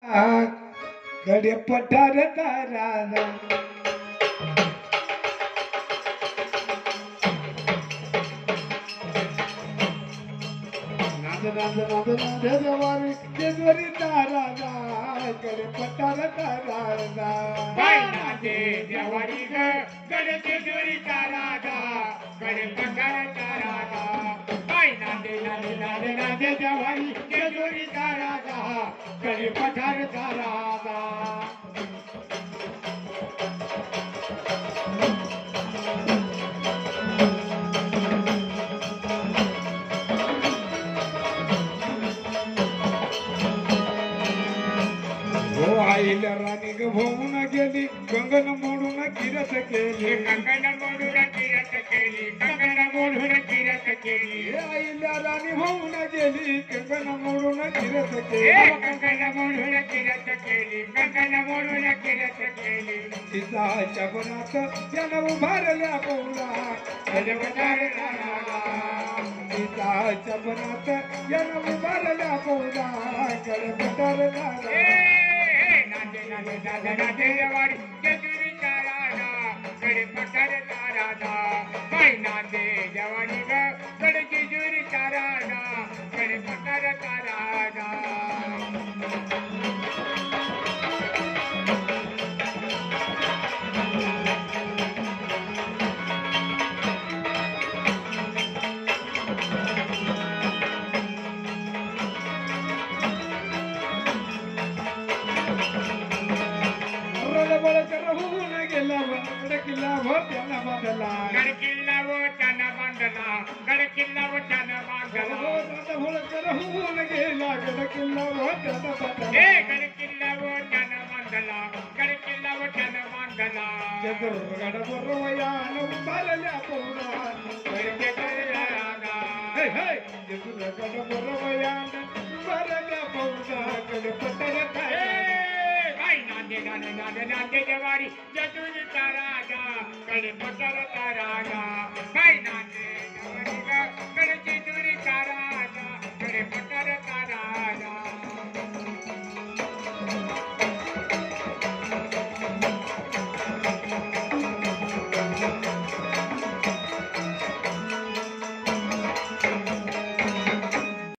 कडे पठार तारा जवारी केजवरी तारा कडे पठार तारा जवारी कडे केजवरी तारा कडे पठार तारा नादे जवारी केजवरी तारा कडे पठार तारा आईला राणी ग होऊन गेली गंगन मोडून किरत केली कंगन मोडून किरत केली कंगन मोडून किरत केली आईला राणी होऊन गेली गंगन मोडून किरत केली कंगन मोडून किरत केली कंगन मोडून किरत केली सीताच्या बनात यानं उभारल्या पौला गजबदार सीताच्या बनात यानं उभारल्या पौला गडबडर नादे जवारी केजवरी तारा कडे पठार तारा बाई नादे जवानी कडे केजवरी तारा कडे पठार तारा किल्ला हो त्यांना बांधला गडकिल्ला व त्यानं बांधला गडकिल्ला व त्यानं बांधला होऊन गेला गडकिल्ला हो त्यांना बांधला गडकिल्ला व त्यानं बांधला गडकिल्ला व त्यानं बांधला चतुर्गड बरोवयान उभारल्या पौरा चतुर्गड बरोवयान उभारल्या पौरा गडपतर नादे जवारी केजवरी तारा कडे पठार तारा बाई नादे जवारी कडे केजवरी तारा कडे पठार तारा